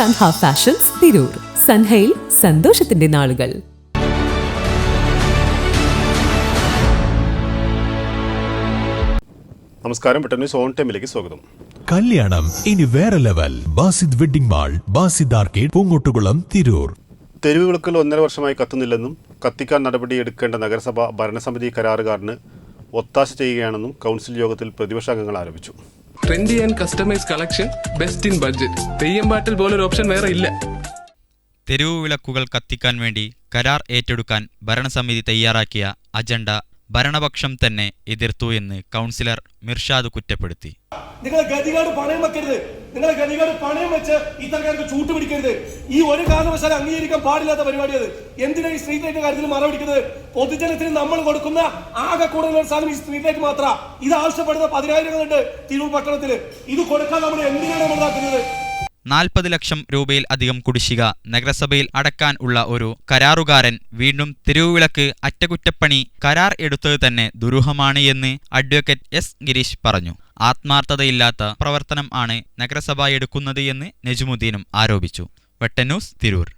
Sanha fashions Tirur. സൻഹയിൽ സന്തോഷത്തിന്റെ നാളുകൾ. നമസ്കാരം. ന്യൂസ് ഓൺ ടൈമിലേക്ക് സ്വാഗതം. കല്യാണം ഇനി വേറെ level. Basid wedding mall, Basid arcade, Poonkottukulam, Tirur. തെരുവ് വിളക്കുകൾ 1.5 വർഷമായി കത്തുന്നില്ലെന്നും കത്തിക്കാൻ നടപടിയെടുക്കേണ്ട നഗരസഭ ഭരണസമിതി കരാറുകാരന് ഒത്താശ ചെയ്യുകയാണെന്നും കൗൺസിൽ യോഗത്തിൽ പ്രതിപക്ഷാംഗങ്ങൾ ആരോപിച്ചു. Trendy and customise collection, best in budget. തെയ്യമ്പാട്ടിൽ പോലൊരു ഓപ്ഷൻ വേറെ ഇല്ല. തെരുവു വിളക്കുകൾ കത്തിക്കാൻ വേണ്ടി കരാർ ഏറ്റെടുക്കാൻ ഭരണസമിതി തയ്യാറാക്കിയ അജണ്ട ഭരണപക്ഷം തന്നെ എതിർത്തു എന്ന് കൗൺസിലർ മിർഷാദ് കുറ്റപ്പെടുത്തി. നിങ്ങളെ ഗതികാട് പണയം വെക്കരുത്. നിങ്ങളെ ഗതികാട് പണയം വെച്ച് ഇത്തരക്കാർക്ക് ചൂട്ടുപിടിക്കരുത്. ഈ ഒരു കാരണവശാലും അംഗീകരിക്കാൻ പാടില്ലാത്ത പരിപാടിയത്. എന്തിനാണ് ഈ സ്ട്രീറ്റ് ലൈറ്റിന്റെ കാര്യത്തിൽ മറ പിടിക്കുന്നത്? പൊതുജനത്തിന് നമ്മൾ കൊടുക്കുന്ന ആകെ കൂടുതലുള്ള സാധനം ഈ സ്ട്രീറ്റ് ലൈറ്റ് മാത്രം. ഇത് ആവശ്യപ്പെടുന്ന 10,000 തിരൂർ പട്ടണത്തിൽ. ഇത് കൊടുക്കാൻ നമ്മൾ എന്തിനാണ് നമ്മൾ നടത്തുന്നത്? 40 ലക്ഷം രൂപയിൽ അധികം കുടിശ്ശിക നഗരസഭയിൽ അടക്കാൻ ഉള്ള ഒരു കരാറുകാരൻ വീണ്ടും തെരുവുവിളക്ക് അറ്റകുറ്റപ്പണി കരാർ എടുത്തത് തന്നെ ദുരൂഹമാണ് എന്ന് അഡ്വക്കേറ്റ് എസ് ഗിരീഷ് പറഞ്ഞു. ആത്മാർത്ഥതയില്ലാത്ത പ്രവർത്തനം ആണ് നഗരസഭ എടുക്കുന്നത് എന്ന് നജുമുദ്ദീനും ആരോപിച്ചു. വെട്ടന്യൂസ്, തിരൂർ.